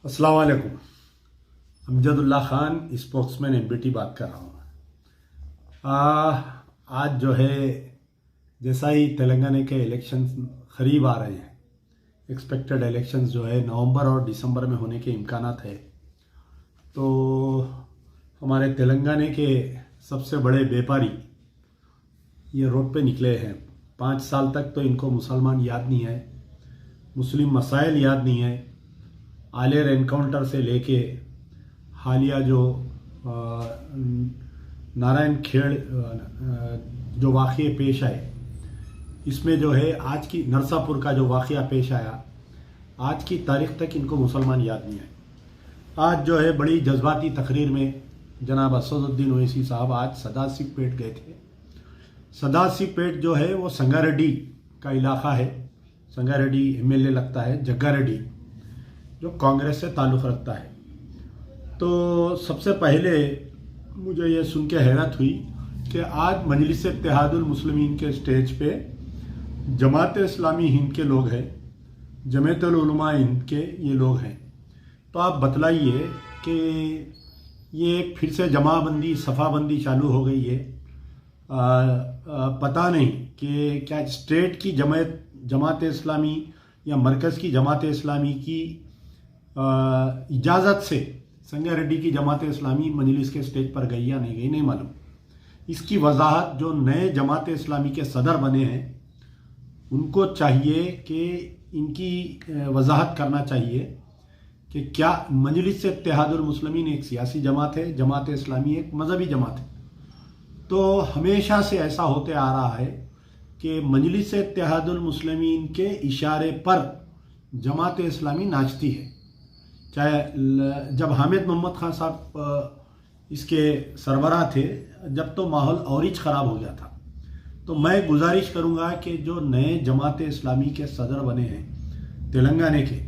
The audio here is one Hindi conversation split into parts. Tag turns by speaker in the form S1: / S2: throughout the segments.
S1: अस्सलाम वालेकुम। अमजदुल्ला खान स्पोक्समैन एमबीटी बात कर रहा हूँ। आज जो है जैसा ही तेलंगाना के इलेक्शंस करीब आ रहे हैं, एक्सपेक्टेड इलेक्शंस जो है नवंबर और दिसंबर में होने के इम्कानात है, तो हमारे तेलंगाना के सबसे बड़े व्यापारी ये रोड पे निकले हैं। 5 साल तक तो इनको मुसलमान याद नहीं है, मुस्लिम मसाइल याद नहीं है। आलेर एनकाउंटर से लेके हालिया जो नारायण खेड़ जो वाक़या पेश आए, इसमें जो है आज की नरसापुर का जो वाक़या पेश आया, आज की तारीख तक इनको मुसलमान याद नहीं है। आज जो है बड़ी जज्बाती तकरीर में जनाब असदुद्दीन ओवैसी साहब आज सदाशिव पेट गए थे। सदाशिव पेट जो है वो संगारेड्डी का इलाका है। संगारेड्डी एमएलए लगता है जग्गा रेड्डी, जो कांग्रेस से ताल्लुक़ रखता है। तो सबसे पहले मुझे ये सुन के हैरत हुई कि आज मजलिस इत्तेहादुल मुस्लिमीन के स्टेज पे जमात इस्लामी हिंद के लोग हैं, जमीयतुल उलमा हिंद के ये लोग हैं। तो आप बतलाइए कि ये फिर से जमाबंदी सफ़ाबंदी चालू हो गई है। पता नहीं कि क्या स्टेट की जमात इस्लामी या मरकज़ की जमात इस्लामी की इजाज़त से संगारेड्डी की जमात इस्लामी मजलिस के स्टेज पर गई या नहीं गई, नहीं मालूम। इसकी वजाहत जो नए जमात इस्लामी के सदर बने हैं उनको चाहिए कि इनकी वजाहत करना चाहिए कि क्या मजलिस इत्तेहादुल मुस्लिमीन एक सियासी जमात है, जमात इस्लामी एक मजहबी जमात है। तो हमेशा से ऐसा होते आ रहा है कि मजलिस इत्तेहादुल मुस्लिमीन के इशारे पर जमात इस्लामी नाचती है। चाहे जब हामिद मोहम्मद खान साहब इसके सरबराह थे, जब तो माहौल और ही ख़राब हो गया था। तो मैं गुजारिश करूंगा कि जो नए जमात इस्लामी के सदर बने हैं तेलंगाना के,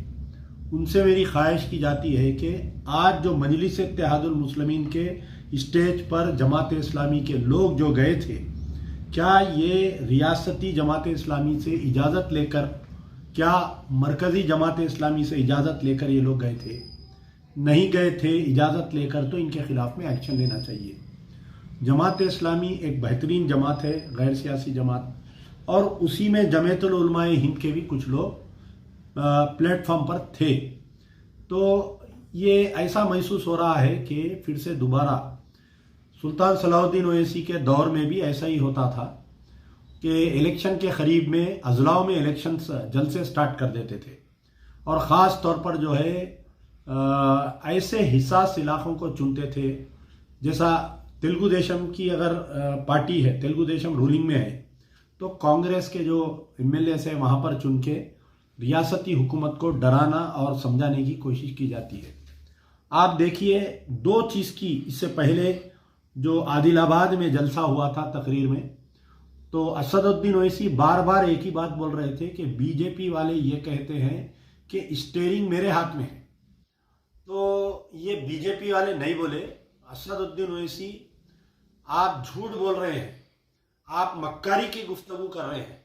S1: उनसे मेरी ख्वाहिश की जाती है कि आज जो मजलिस इत्तेहादुल मुस्लिमीन के स्टेज पर जमात इस्लामी के लोग जो गए थे, क्या ये रियासती जमात इस्लामी से इजाज़त लेकर, क्या मरकज़ी जमात इस्लामी से इजाज़त लेकर ये लोग गए थे? नहीं गए थे इजाज़त लेकर, तो इनके ख़िलाफ़ में एक्शन लेना चाहिए। जमात इस्लामी एक बेहतरीन जमात है, गैर सियासी जमात, और उसी में जमीयतुल उलमा हिंद के भी कुछ लोग प्लेटफॉर्म पर थे। तो ये ऐसा महसूस हो रहा है कि फिर से दोबारा सुल्तान सलाहुद्दीन ओवैसी के दौर में भी ऐसा ही होता था कि इलेक्शन के करीब में अजलाओं में इलेक्शन जल्द से स्टार्ट कर देते थे, और ख़ास तौर पर जो है ऐसे हिसास इलाकों को चुनते थे। जैसा तेलुगु देशम की अगर पार्टी है, तेलुगु देशम रूलिंग में है, तो कांग्रेस के जो एमएलए है वहाँ पर चुन के रियासती हुकूमत को डराना और समझाने की कोशिश की जाती है। आप देखिए दो चीज़ की, इससे पहले जो आदिलाबाद में जलसा हुआ था तकरीर में, तो असदुद्दीन ओवैसी बार बार एक ही बात बोल रहे थे कि बीजेपी वाले ये कहते हैं कि स्टीयरिंग मेरे हाथ में है। तो ये बीजेपी वाले नहीं बोले, असदुद्दीन ओवैसी आप झूठ बोल रहे हैं, आप मक्कारी की गुफ्तगू कर रहे हैं,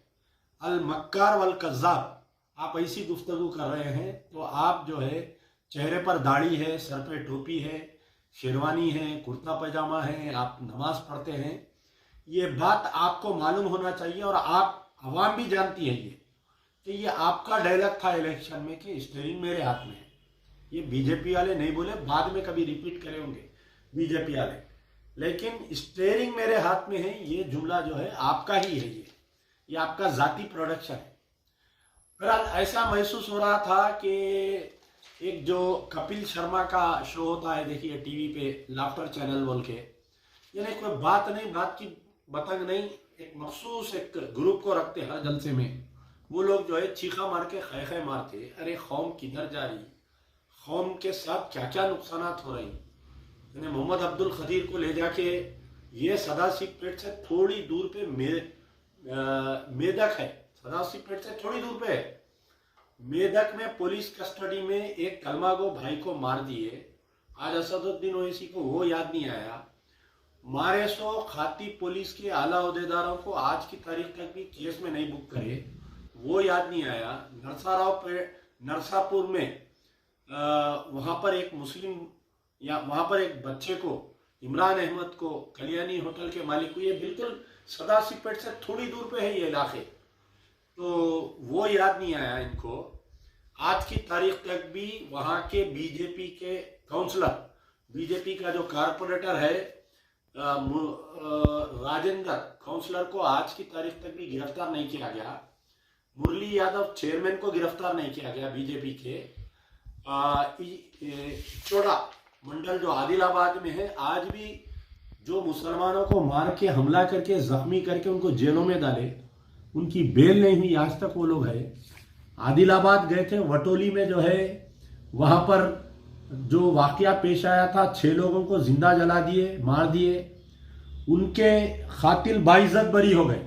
S1: अल मक्कार वल कज़्ज़ाब, आप ऐसी गुफ्तगू कर रहे हैं। तो आप जो है चेहरे पर दाढ़ी है, सर पे टोपी है, शेरवानी है, कुर्ता पैजामा है, आप नमाज पढ़ते हैं, ये बात आपको मालूम होना चाहिए। और आप अवाम भी जानती है ये कि ये आपका डायलॉग था इलेक्शन में कि स्टीयरिंग मेरे हाथ में है। ये बीजेपी वाले नहीं बोले, बाद में कभी रिपीट करे होंगे बीजेपी वाले, लेकिन स्टीयरिंग मेरे हाथ में है ये जुमला जो है आपका ही है, ये आपका जाती प्रोडक्शन है। बहरहाल ऐसा महसूस हो रहा था कि एक जो कपिल शर्मा का शो होता है, देखिए टीवी पे, लाफ्टर चैनल बोल के, यानी कोई बात नहीं, बात की बतंग नहीं, एक मखसूस एक ग्रुप को रखते हर जलसे में। वो लोग जो है चीखा मार के खै खै मारते, अरे कौम किधर जा रही, कौम के साथ क्या क्या नुकसानात हो रही। यानी मोहम्मद अब्दुल खदीर को ले जाके ये सदाशिव पेट से थोड़ी दूर पे मेदक है, सदाशिव पेट से थोड़ी दूर पे है, मेदक में पुलिस कस्टडी में एक कलमागो भाई को मार दिए। आज असदुद्दीन ओवैसी को वो याद नहीं आया। मारे सो खाती पुलिस के आला अहदेदारों को आज की तारीख तक भी केस में नहीं बुक करे, वो याद नहीं आया। नरसापुर में वहाँ पर एक मुस्लिम या वहाँ पर एक बच्चे को, इमरान अहमद को, कल्याणी होटल के मालिक को, ये बिल्कुल सदाशिवपेट से थोड़ी दूर पे है ये इलाके, तो वो याद नहीं आया इनको। आज की तारीख तक भी वहाँ के बीजेपी के काउंसलर, बीजेपी का जो कारपोरेटर है राजेंद्र, काउंसलर को आज की तारीख तक भी गिरफ्तार नहीं किया गया। मुरली यादव चेयरमैन को गिरफ्तार नहीं किया गया बीजेपी के। चोड़ा मंडल जो आदिलाबाद में है, आज भी जो मुसलमानों को मार के हमला करके जख्मी करके उनको जेलों में डाले, उनकी बेल नहीं हुई आज तक वो लोग है। आदिलाबाद गए थे, वटोली में जो है वहां पर जो वाकया पेश आया था, 6 लोगों को जिंदा जला दिए, मार दिए, उनके खातिल बाइज्जत बरी हो गए।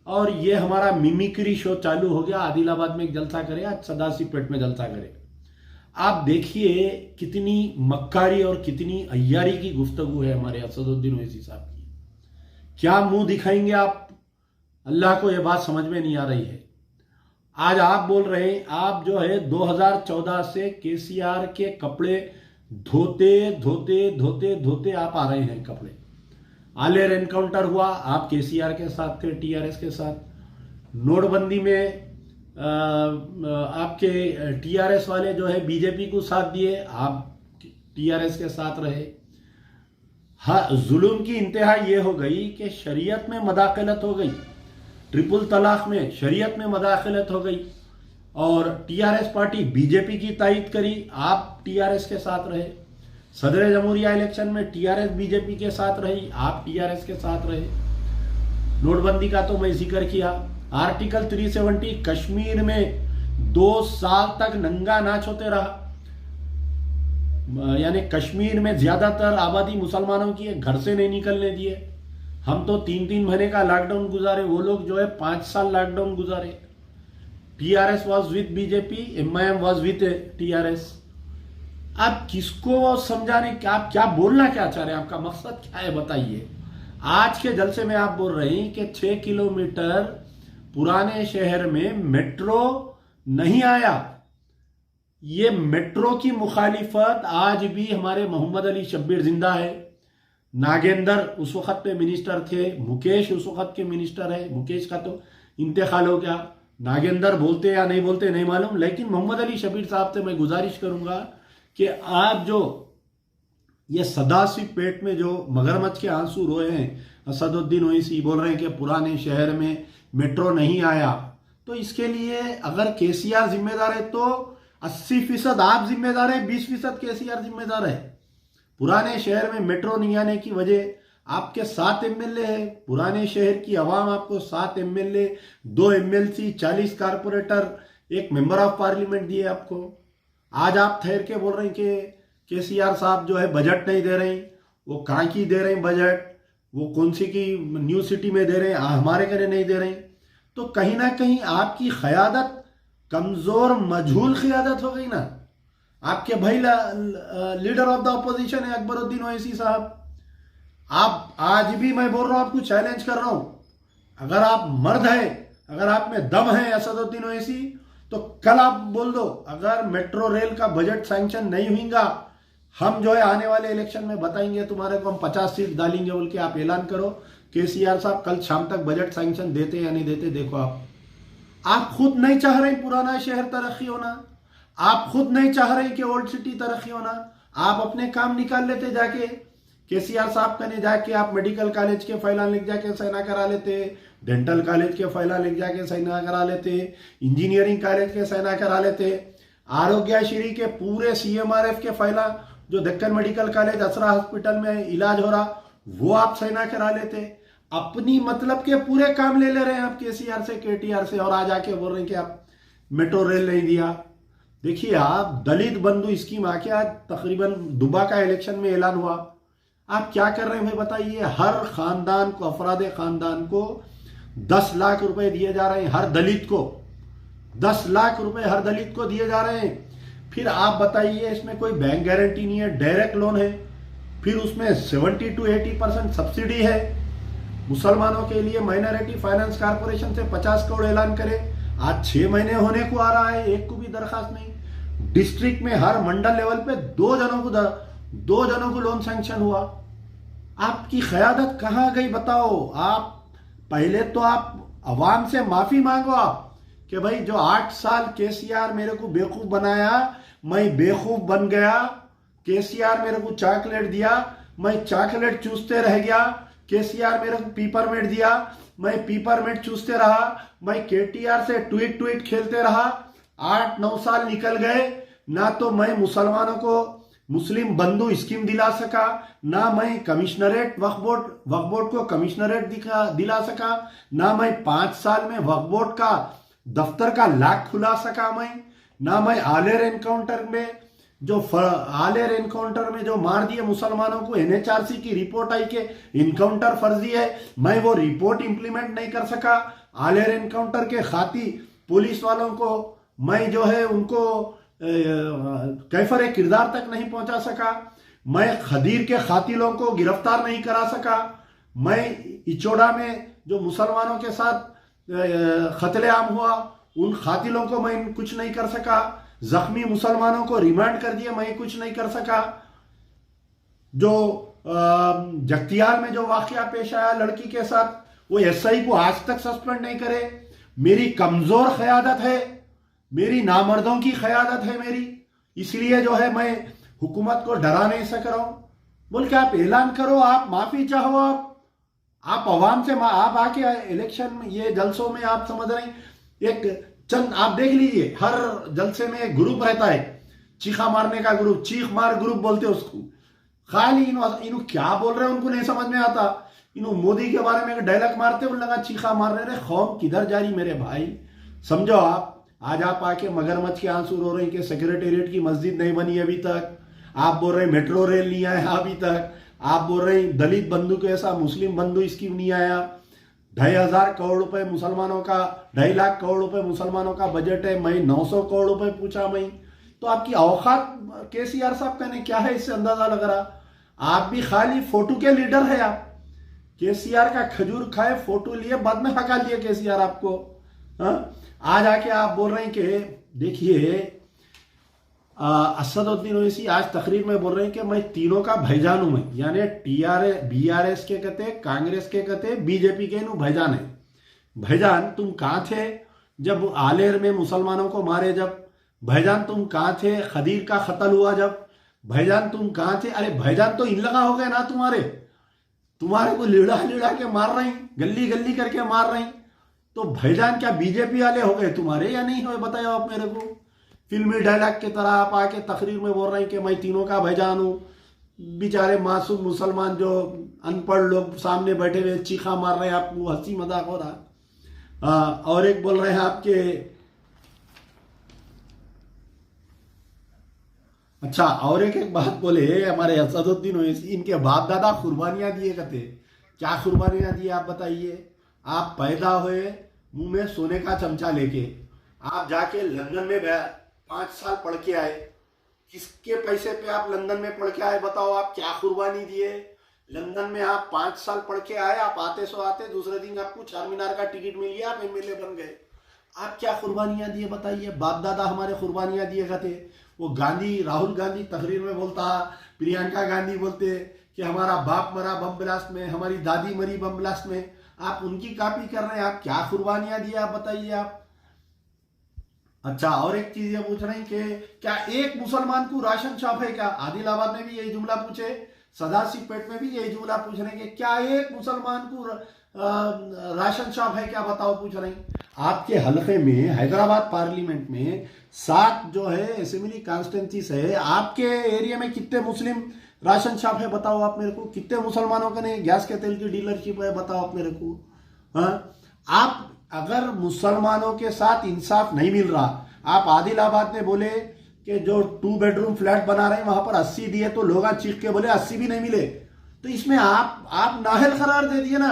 S1: और ये हमारा मिमिक्री शो चालू हो गया, आदिलाबाद में एक जलसा करे, आज सदाशिवपेट में जलसा करे। आप देखिए कितनी मक्कारी और कितनी अय्यारी की गुफ्तगू है हमारे असदुद्दीन ओवैसी साहब की। क्या मुंह दिखाएंगे आप? अल्लाह को यह बात समझ में नहीं आ रही है। आज आप बोल रहे हैं, आप जो है 2014 से केसीआर के कपड़े धोते धोते धोते धोते आप आ रहे हैं कपड़े। आलेर एनकाउंटर हुआ, आप केसीआर के साथ थे, टीआरएस के साथ। नोटबंदी में आपके टीआरएस वाले जो है बीजेपी को साथ दिए, आप टीआरएस के साथ रहे। हाँ, जुल्म की इंतहा ये हो गई कि शरीयत में मदाखलत हो गई, ट्रिपल तलाक में शरीयत में मदाखलत हो गई, और टीआरएस पार्टी बीजेपी की तायद करी, आप टीआरएस के साथ रहे। सदर जमहूरिया इलेक्शन में टीआरएस बीजेपी के साथ रही, आप टीआरएस के साथ रहे। नोटबंदी का तो मैं जिक्र किया। आर्टिकल 370 कश्मीर में 2 साल तक नंगा नाच होते रहा, यानी कश्मीर में ज्यादातर आबादी मुसलमानों की है, घर से नहीं निकलने दिए। हम तो 3-3 महीने का लॉकडाउन गुजारे, वो लोग जो है 5 साल लॉकडाउन गुजारे। TRS was with BJP, MIM was with TRS. आप किसको समझाने, आप क्या बोलना क्या चाह रहे हैं, आपका मकसद क्या है बताइए। आज के जलसे में आप बोल रहे हैं कि 6 किलोमीटर पुराने शहर में मेट्रो नहीं आया। ये मेट्रो की मुखालिफत आज भी हमारे मोहम्मद अली शब्बीर जिंदा है। नागेंद्र उस वक्त पे मिनिस्टर थे, मुकेश उस वक्त के मिनिस्टर है, मुकेश का तो इंतकाल हो गया। नागेंद्र बोलते या नहीं बोलते नहीं मालूम, लेकिन मोहम्मद अली शब्बीर साहब से मैं गुजारिश करूंगा कि आप जो ये सदाशिवपेट में जो मगरमच्छ के आंसू रोए हैं, असदुद्दीन ओवैसी बोल रहे हैं कि पुराने शहर में मेट्रो नहीं आया, तो इसके लिए अगर केसीआर जिम्मेदार है तो 80% आप जिम्मेदार है, 20% केसीआर जिम्मेदार है। पुराने शहर में मेट्रो नहीं आने की वजह आपके 7 एमएलए है, पुराने शहर की आवाम आपको 7 एमएलए, 2 एमएलसी, 40 कारपोरेटर, एक मेंबर ऑफ पार्लियामेंट दिए आपको। आज आप ठहर के बोल रहे हैं कि केसीआर साहब जो है बजट नहीं दे रहे हैं, वो कहाँ की दे रहे हैं बजट, वो कौन सी की न्यू सिटी में दे रहे हैं, हमारे करे नहीं दे रहे हैं। तो कहीं ना कहीं आपकी क़यादत कमजोर मजहूल क़यादत हो गई ना। आपके भाई लीडर ऑफ द अपोजिशन है अकबरुद्दीन ओवैसी साहब। आप आज भी, मैं बोल रहा हूं, आपको चैलेंज कर रहा हूं, अगर आप मर्द है, अगर आप में दम है असदुद्दीन ओवैसी, तो कल आप बोल दो, अगर मेट्रो रेल का बजट सैंक्शन नहीं होगा, हम जो है आने वाले इलेक्शन में बताएंगे तुम्हारे को, हम 50 सीट डालेंगे बोल के आप ऐलान करो। केसीआर साहब कल शाम तक बजट सैंक्शन देते या नहीं देते देखो। आप खुद नहीं चाह रहे पुराना शहर तरक्की होना, आप खुद नहीं चाह रहे कि ओल्ड सिटी तरक्की होना, आप अपने काम निकाल लेते जाके। केसीआर साहब कने जाके आप मेडिकल कॉलेज के फाइलान लिख जाके साइना करा लेते, डेंटल कॉलेज के फाइलान लिख जाके साइना करा लेते, इंजीनियरिंग कॉलेज के साइना करा लेते, आरोग्यश्री के पूरे सीएमआरएफ के फाइला जो दक्कन मेडिकल कॉलेज असरा हॉस्पिटल में इलाज हो रहा वो आप साइना करा लेते। अपनी मतलब के पूरे काम ले रहे हैं आप केसीआर से, केटीआर से, और आज आके बोल रहे हैं कि आप मेट्रो रेल नहीं दिया। देखिए, आप दलित बंधु स्कीम आके आज तकरीबन दुबा का इलेक्शन में ऐलान हुआ, आप क्या कर रहे हैं भाई बताइए। हर खानदान को, अफरादे खानदान को 10 लाख रुपए दिए जा रहे हैं, हर दलित को 10 लाख रुपए हर दलित को दिए जा रहे हैं। फिर आप बताइए, इसमें कोई बैंक गारंटी नहीं है, डायरेक्ट लोन है, फिर उसमें 70 to 80% सब्सिडी है। मुसलमानों के लिए माइनॉरिटी फाइनेंस कॉर्पोरेशन से 50 करोड़ ऐलान करे, आज 6 महीने होने को आ रहा है, एक को भी दरखास्त नहीं। डिस्ट्रिक्ट में हर मंडल लेवल पे 2 जनों को लोन सैंक्शन हुआ। आपकी क़यादत कहां गई बताओ। आप पहले तो आप अवाम से माफी मांगो आप कि भाई जो 8 साल केसीआर मेरे को बेवकूफ बनाया, मैं बेवकूफ बन गया। केसीआर मेरे को चॉकलेट दिया, मैं चॉकलेट चूसते रह गया। केसीआर मेरे को पीपरमेंट दिया, मैं पीपरमेंट चूसते रहा। मैं केटीआर से ट्वीट खेलते रहा। 8-9 साल निकल गए, ना तो मैं मुसलमानों को मुस्लिम बंधु स्कीम दिला सका, ना मैं कमिश्नरेट वक्फ बोर्ड को कमिश्नरेट दिला सका, ना मैं 5 साल में वक्फ बोर्ड का दफ्तर का लाख खुला सका, ना मैं आलेर एनकाउंटर में जो मार दिए मुसलमानों को, एनएचआरसी की रिपोर्ट आई कि इनकाउंटर फर्जी है, मैं वो रिपोर्ट इंप्लीमेंट नहीं कर सका। आलेर एनकाउंटर के खाती पुलिस वालों को मैं जो है उनको कैफर किरदार तक नहीं पहुंचा सका। मैं खदीर के खातिलों को गिरफ्तार नहीं करा सका। मैं इचोड़ा में जो मुसलमानों के साथ कत्लेआम हुआ, उन खातिलों को मैं कुछ नहीं कर सका। जख्मी मुसलमानों को रिमांड कर दिया, मैं कुछ नहीं कर सका। जो जगतियाल में जो वाकया पेश आया लड़की के साथ, वो एसआई को आज तक सस्पेंड नहीं करे। मेरी कमजोर क़यादत है, मेरी नामर्दों की क़यादत है मेरी, इसलिए जो है मैं हुकूमत को डरा नहीं सक रहा हूं। बोल के आप ऐलान करो, आप माफी चाहो, आप अवाम से आप आके इलेक्शन में ये जलसों में आप समझ रहे हैं, एक चंद आप देख लीजिए, हर जलसे में एक ग्रुप रहता है, चीखा मारने का ग्रुप, चीख मार ग्रुप बोलते हैं उसको। खाली इन्हों क्या बोल रहे हैं उनको नहीं समझ में आता। इन्हों मोदी के बारे में एक डायलॉग मारते उन लगा चीखा मार रहे, कौम किधर जा रही मेरे भाई, समझो आप। आज आप आके मगरमच्छ के आंसू रो रहे हैं कि सेक्रेटेरिएट की मस्जिद नहीं बनी अभी तक। आप बोल रहे हैं मेट्रो रेल नहीं आया अभी तक। आप बोल रहे हैं दलित बंधु को ऐसा मुस्लिम बंधु स्कीम नहीं आया। 2,500 करोड़ रुपए मुसलमानों का, 2.5 लाख करोड़ रुपए मुसलमानों का बजट है, मैं 900 करोड़ रुपए पूछा मैं। तो आपकी औकात केसीआर साहब कहने क्या है, इससे अंदाजा लग रहा। आप भी खाली फोटो के लीडर है। आप केसीआर का खजूर खाए, फोटो लिए, बाद में हका लिए केसीआर आपको। आज आके आप बोल रहे हैं कि देखिए असदुद्दीन ओवैसी आज तकरीर में बोल रहे हैं कि मैं तीनों का भाईजान हूं, मैं यानी बीआरएस के कहते, कांग्रेस के कहते, बीजेपी के भाईजान है। भाईजान तुम कहां थे जब आलेर में मुसलमानों को मारे, जब भाईजान तुम कहां थे खदीर का कत्ल हुआ, जब भाईजान तुम कहां थे। अरे भाईजान तो इन लगा हो गए ना, तुम्हारे को लिड़ा के मार रही, गली गली करके मार रही। तो भाईजान क्या बीजेपी वाले हो गए तुम्हारे या नहीं हो, बताओ आप मेरे को। फिल्मी डायलॉग की तरह आप आके तकरीर में बोल रहे हैं कि मैं तीनों का भाईजान हूं। बेचारे मासूम मुसलमान जो अनपढ़ लोग सामने बैठे हुए चीखा मार रहे हैं, आपको हंसी मजाक हो रहा। और एक बोल रहे हैं आपके, अच्छा और एक बात बोले हमारे असदुद्दीन ओवैसी, इनके बाप दादा कुर्बानियां दिए करते। क्या कुर्बानियां दिए आप बताइए। आप पैदा हुए मुंह में सोने का चमचा लेके, आप जाके लंदन में 5 साल पढ़ के आए। किसके पैसे पे आप लंदन में पढ़ के आए बताओ। आप क्या कुर्बानी दिए। लंदन में आप 5 साल पढ़ के आए, आप आते सो आते दूसरे दिन आपको चारमीनार का टिकट मिल गया, आप एमएलए बन गए। आप क्या कुर्बानियां दिए बताइए। बाप दादा हमारे कुर्बानियां दिए करते। वो गांधी, राहुल गांधी तकरीर में बोलता, प्रियंका गांधी बोलते कि हमारा बाप मरा बम ब्लास्ट में, हमारी दादी मरी बम ब्लास्ट में। आप उनकी कॉपी कर रहे हैं। आप क्या कुर्बानियां दिए आप बताइए आप। अच्छा और एक चीज ये पूछ रहे हैं कि क्या एक मुसलमान को राशन शॉप है क्या। आदिलाबाद में भी यही जुमला पूछे, सदाशिवपेट में भी यही जुमला पूछ रहे हैं कि क्या एक मुसलमान को राशन शॉप है क्या बताओ, पूछ रहे हैं। आपके हलके में हैदराबाद पार्लियामेंट में 7 जो है असेंबली कॉन्स्टिट्यूंसीज है, आपके एरिया में कितने मुस्लिम राशन शॉप है बताओ आप मेरे को। कितने मुसलमानों का नहीं गैस के तेल की डीलरशिप है बताओ आप मेरे को। आप अगर मुसलमानों के साथ इंसाफ नहीं मिल रहा, आप आदिलाबाद में बोले कि जो 2 बेडरूम फ्लैट बना रहे हैं वहां पर 80 दिए, तो लोग चीख के बोले 80 भी नहीं मिले। तो इसमें आप नाहल करार दे दिए ना।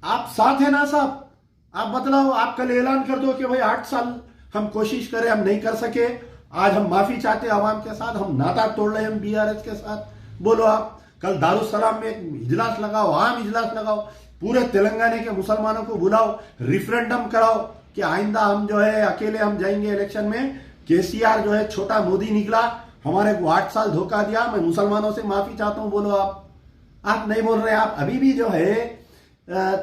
S1: आप साथ है ना साहब। आप बतलाओ, आप कल ऐलान कर दो कि भाई 8 साल हम कोशिश करें, हम नहीं कर सके, आज हम माफी चाहते आवाम के साथ, हम नाता तोड़ रहे हैं हम बीआरएस के साथ। बोलो आप कल दारुसलाम में एक इजलास लगाओ, आम इजलास लगाओ, पूरे तेलंगाना के मुसलमानों को बुलाओ, रिफरेंडम कराओ कि आइंदा हम जो है अकेले हम जाएंगे इलेक्शन में, केसीआर जो है छोटा मोदी निकला, हमारे को 8 साल धोखा दिया, मैं मुसलमानों से माफी चाहता हूं, बोलो आप नहीं बोल रहे। आप अभी भी जो है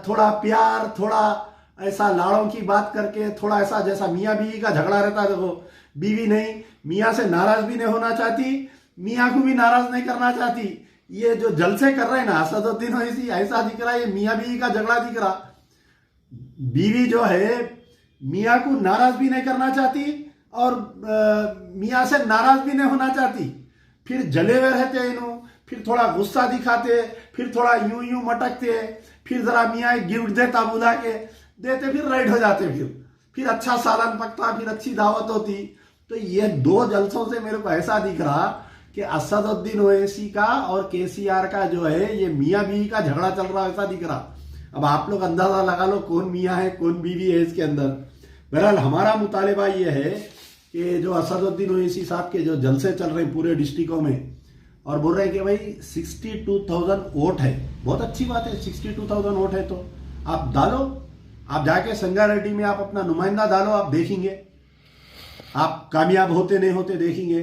S1: थोड़ा प्यार, थोड़ा ऐसा लाड़ों की बात करके, थोड़ा ऐसा जैसा मियाँ बीवी का झगड़ा रहता है, देखो बीवी नहीं मियाँ से नाराज भी नहीं होना चाहती, मियाँ को भी नाराज नहीं करना चाहती। ये जो जलसे कर रहे हैं ना असदुद्दीन ओवैसी, ऐसा दिख रहा है ये मियाँ बीवी का झगड़ा दिख रहा। बीवी जो है मियाँ को नाराज भी नहीं करना चाहती और मियाँ से नाराज भी नहीं होना चाहती, फिर जले हुए रहते इन्हों, फिर थोड़ा गुस्सा दिखाते, फिर थोड़ा यूं यूं मटकते, फिर जरा मियाँ गिफ्ट देता, बुला के देते, फिर राइड हो जाते, फिर अच्छा सालन पकता, फिर अच्छी दावत होती। तो ये 2 जलसों से मेरे को ऐसा दिख रहा कि असदुद्दीन ओवैसी का और केसीआर का जो है ये मियाँ बीवी का झगड़ा चल रहा, ऐसा दिख रहा। अब आप लोग अंदाजा लगा लो कौन मियाँ है कौन बीवी है इसके अंदर। बहरहाल हमारा मुतालिबा ये है कि जो असदुद्दीन ओवैसी साहब के जो जलसे चल रहे हैं पूरे डिस्ट्रिक्टों में, और बोल रहे हैं कि भाई 62,000 वोट है, बहुत अच्छी बात है, 62,000 वोट है तो आप डालो, आप जाके संगारेड्डी में आप अपना नुमाइंदा डालो, आप देखेंगे आप कामयाब होते नहीं होते देखेंगे।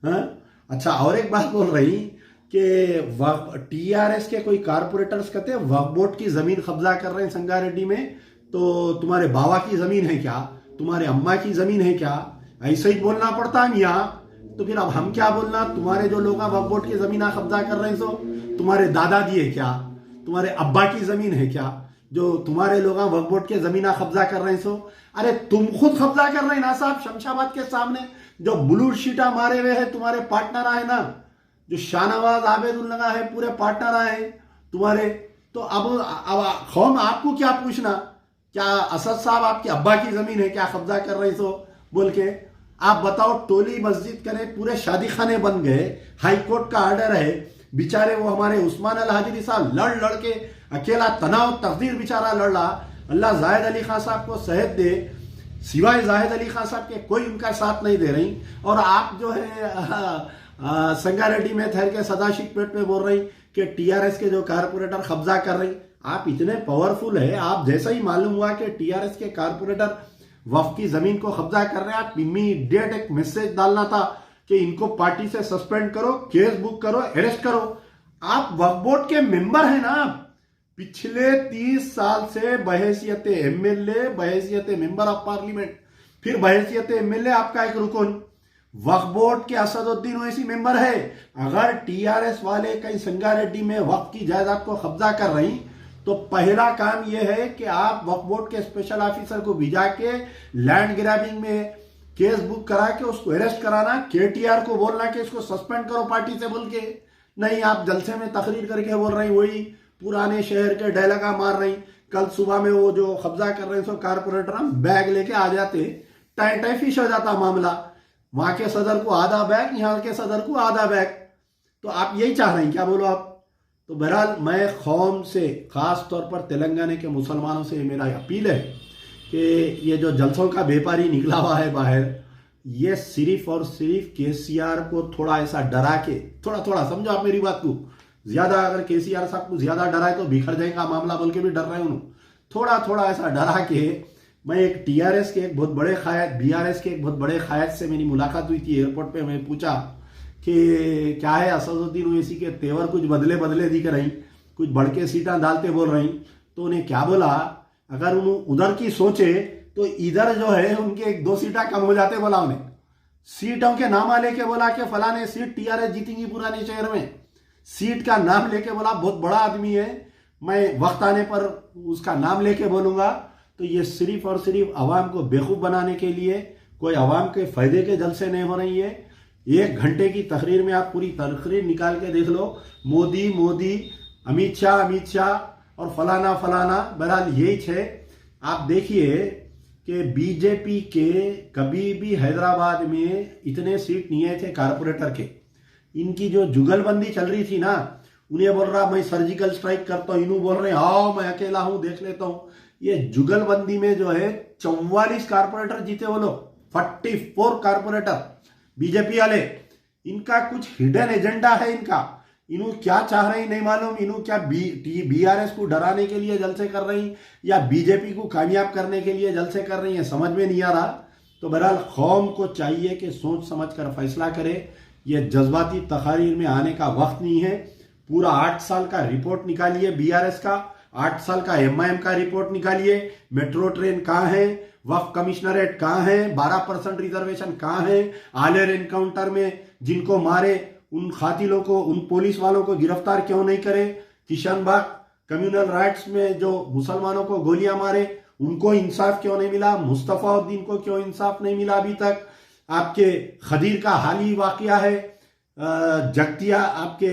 S1: हाँ अच्छा, और एक बात बोल रही कि टीआरएस के कोई कारपोरेटर्स कहते हैं वक्फ बोर्ड की जमीन कब्जा कर रहे हैं संगारेड्डी में, तो तुम्हारे बाबा की जमीन है क्या, तुम्हारे अम्मा की जमीन है क्या, ऐसे ही बोलना पड़ता है यहाँ। तो फिर अब हम क्या बोलना, तुम्हारे जो लोग वक्फ बोर्ड की जमीन कब्जा कर रहे हैं सो तुम्हारे दादाजी है क्या, तुम्हारे अब्बा की जमीन है क्या, जो तुम्हारे लोग वक्फ बोर्ड के जमीना कब्जा कर रहे हैं सो, अरे तुम खुद कब्जा कर रहे हैं ना साहब, शमशाबाद के सामने जो ब्लू शीटा मारे हुए हैं तुम्हारे पार्टनर आए ना, जो शाहनवाज आबेदुल्ला है पूरे पार्टनर आए तुम्हारे। तो अब कौम आपको क्या पूछना, क्या असद साहब आपके अब्बा की जमीन है क्या कब्जा कर रहे सो बोल के, आप बताओ। टोली मस्जिद करे पूरे शादी खाने बन गए, हाई कोर्ट का ऑर्डर है, बेचारे वो हमारे उस्मान अल हाजिरी साहब लड़ लड़ के अकेला तनाव तकदीर बेचारा लड़ रहा। अल्लाह जाहिद अली खान साहब को सेहत दे, सिवाय जाहिद अली खान साहब के कोई उनका साथ नहीं दे रही। और आप जो है संगारेड्डी में ठहर के सदाशिव पेट में बोल रही कि टीआरएस के जो कारपोरेटर कब्जा कर रही। आप इतने पावरफुल है, आप जैसा ही मालूम हुआ कि टीआरएस के कारपोरेटर वक्फ की जमीन को कब्जा कर रहे हैं, आप इमीडिएट एक मैसेज डालना था कि इनको पार्टी से सस्पेंड करो, केस बुक करो, अरेस्ट करो। आप वक्फ बोर्ड के मेंबर हैं ना, पिछले 30 साल से बहैसियत एमएलए, बहैसियत मेंबर ऑफ पार्लियामेंट, फिर बहैसियत एमएलए आपका एक रुकन वक्फ बोर्ड के असदुद्दीन ओवैसी मेंबर है। अगर टीआरएस वाले कहीं संगारेड्डी में वक्फ की जायदाद को कब्जा कर रही तो पहला काम यह है कि आप वक्फ बोर्ड के स्पेशल ऑफिसर को भिजा के लैंड ग्रैबिंग में केस बुक करा के उसको अरेस्ट कराना, केटीआर को बोलना कि इसको सस्पेंड करो पार्टी से बोल के। नहीं, आप जलसे में तकरीर करके बोल रही, वही पुराने शहर के डायलॉगा मार रही। कल सुबह में वो जो कब्जा कर रहे हैं सो कारपोरेटर हम बैग लेके आ जाते, टाई फिश हो जाता मामला, वहां के सदर को आधा बैग, यहाँ के सदर को आधा बैग। तो आप यही चाह रहे हैं क्या, बोलो आप। तो बहरहाल मैं कौम से, खास तौर पर तेलंगाना के मुसलमानों से मेरा अपील है कि ये जो जलसों का व्यापारी निकला हुआ है बाहर, ये सिर्फ और सिर्फ केसीआर को थोड़ा ऐसा डरा के, थोड़ा थोड़ा समझो आप मेरी बात को, ज्यादा अगर केसीआर साहब को ज्यादा डराए तो बिखर जाएगा मामला, बोल के भी डर रहे हूँ। थोड़ा थोड़ा ऐसा डरा के, मैं एक टीआरएस के एक बहुत बड़े कायद, बीआरएस के एक बहुत बड़े कायद से मेरी मुलाकात हुई थी एयरपोर्ट पे। मैं पूछा कि क्या है, असदुद्दीन ओवैसी के तेवर कुछ बदले बदले दिख रही, कुछ बढ़के सीटा डालते बोल रही। तो उन्हें क्या बोला, अगर उन्हें उधर की सोचे तो इधर जो है उनके 1-2 सीटा कम हो जाते। बोला उन्हें सीटों के नाम लेके बोला कि फलाने सीट टीआरएस जीतेंगी पुराने शहर में, सीट का नाम लेके बोला, बहुत बड़ा आदमी है, मैं वक्त आने पर उसका नाम लेके बोलूंगा। तो ये सिर्फ और सिर्फ अवाम को बेवकूफ बनाने के लिए, कोई अवाम के फायदे के जलसे नहीं हो रही है। 1 घंटे की तकरीर में आप पूरी तकरीर निकाल के देख लो, मोदी मोदी, अमित शाह और फलाना फलाना। बहरहाल यही है। आप देखिए कि बीजेपी के कभी भी हैदराबाद में इतने सीट नहीं आए थे कारपोरेटर के। इनकी जो जुगलबंदी चल रही थी ना, उन्हें बोल रहा मैं सर्जिकल स्ट्राइक करता हूं, इन्हों बोल रहे आओ मैं अकेला हूं देख लेता हूं। ये जुगलबंदी में जो है 44 कारपोरेटर जीते वो लोग, 44 कारपोरेटर बीजेपी वाले। इनका कुछ हिडन एजेंडा है इनका, इन्हों क्या चाह रही नहीं मालूम। इन्हों क्या बीआरएस को डराने के लिए जलसे कर रही या बीजेपी को कामयाब करने के लिए जलसे कर रही है, समझ में नहीं आ रहा। तो बहरहाल कौम को चाहिए कि सोच समझ कर फैसला करे। ये जज्बाती तकारीर में आने का वक्त नहीं है। पूरा 8 साल का रिपोर्ट निकालिए बीआरएस का, 8 साल का एमआईएम का रिपोर्ट निकालिए। मेट्रो ट्रेन कहाँ है, वक्फ कमिश्नरेट कहाँ है, 12% रिजर्वेशन कहाँ है, आलेर एनकाउंटर में जिनको मारे उन खातिलों को, उन पुलिस वालों को गिरफ्तार क्यों नहीं करे। किशनबाग कम्युनल राइट्स में जो मुसलमानों को गोलियां मारे उनको इंसाफ क्यों नहीं मिला। मुस्तफा उद्दीन को क्यों इंसाफ नहीं मिला अभी तक। आपके खदीर का हाल ही वाकया है, जगतिया आपके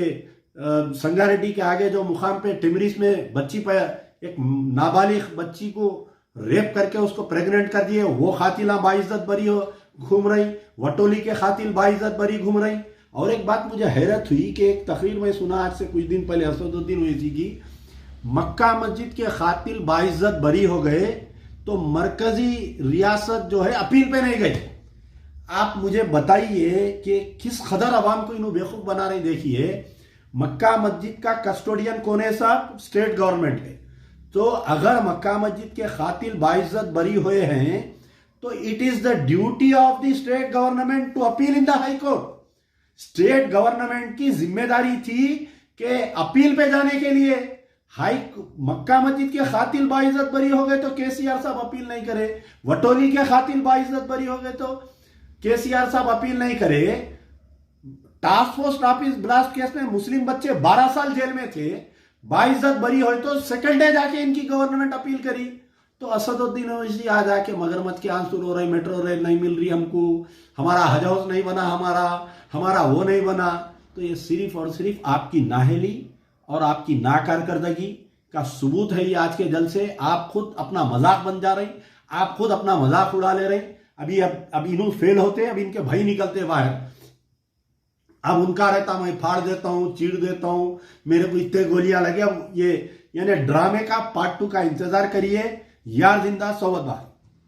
S1: संगारेड्डी के आगे जो मुकाम पे टिमरिस में बच्ची पर एक नाबालिग बच्ची को रेप करके उसको प्रेग्नेंट कर दिए, वो खातिला बाइज्जत बरी हो घूम रही। वटोली के खातिल बाइज्जत बरी घूम रही। और एक बात मुझे हैरत हुई कि एक तकरीर में सुना आज से कुछ दिन पहले, असदुद्दीन हुई थी कि मक्का मस्जिद के खातिल बाइज्जत बरी हो गए तो मरकजी रियासत जो है अपील पे नहीं गई। आप मुझे बताइए कि किस कदर अवाम को इन्हों बेवकूफ बना रहे। देखिए, मक्का मस्जिद का कस्टोडियन कौन है साहब? स्टेट गवर्नमेंट है। तो अगर मक्का मस्जिद के खातिल बाइज्जत बरी हुए हैं तो it is the duty of the state government to appeal in the high court. State government की जिम्मेदारी थी कि अपील पे जाने के लिए मक्का मस्जिद के खातिल बाइज्जत बरी हो गए तो केसीआर साहब अपील नहीं करे। वटोली के खातिल बाइज्जत बरी हो गए तो केसीआर साहब अपील नहीं करे। Task force office blast case में मुस्लिम बच्चे 12 साल जेल में थे, बाइज्जत बरी हुए तो सेकंड डे जाके इनकी गवर्नमेंट अपील करी। तो असदुद्दीन ओवैसी आ जाके मगरमच्छ के आंसू रो रहे, मेट्रो रेल नहीं मिल रही हमको, हमारा हज हाउस नहीं बना, हमारा वो नहीं बना। तो ये सिर्फ और सिर्फ आपकी नाअहली और आपकी नाकारकर्दगी का सबूत है। ये आज के जलसे आप खुद अपना मजाक बन जा रही, आप खुद अपना मजाक उड़ा ले रही। अब इन्हों फेल होते, अब इनके भाई निकलते बाहर। अब उनका रहता मैं फाड़ देता हूं, चीड़ देता हूं, मेरे को इतने गोलियां लगे। अब ये यानी ड्रामे का पार्ट 2 का इंतजार करिए। यार जिंदा सोबत बाहर।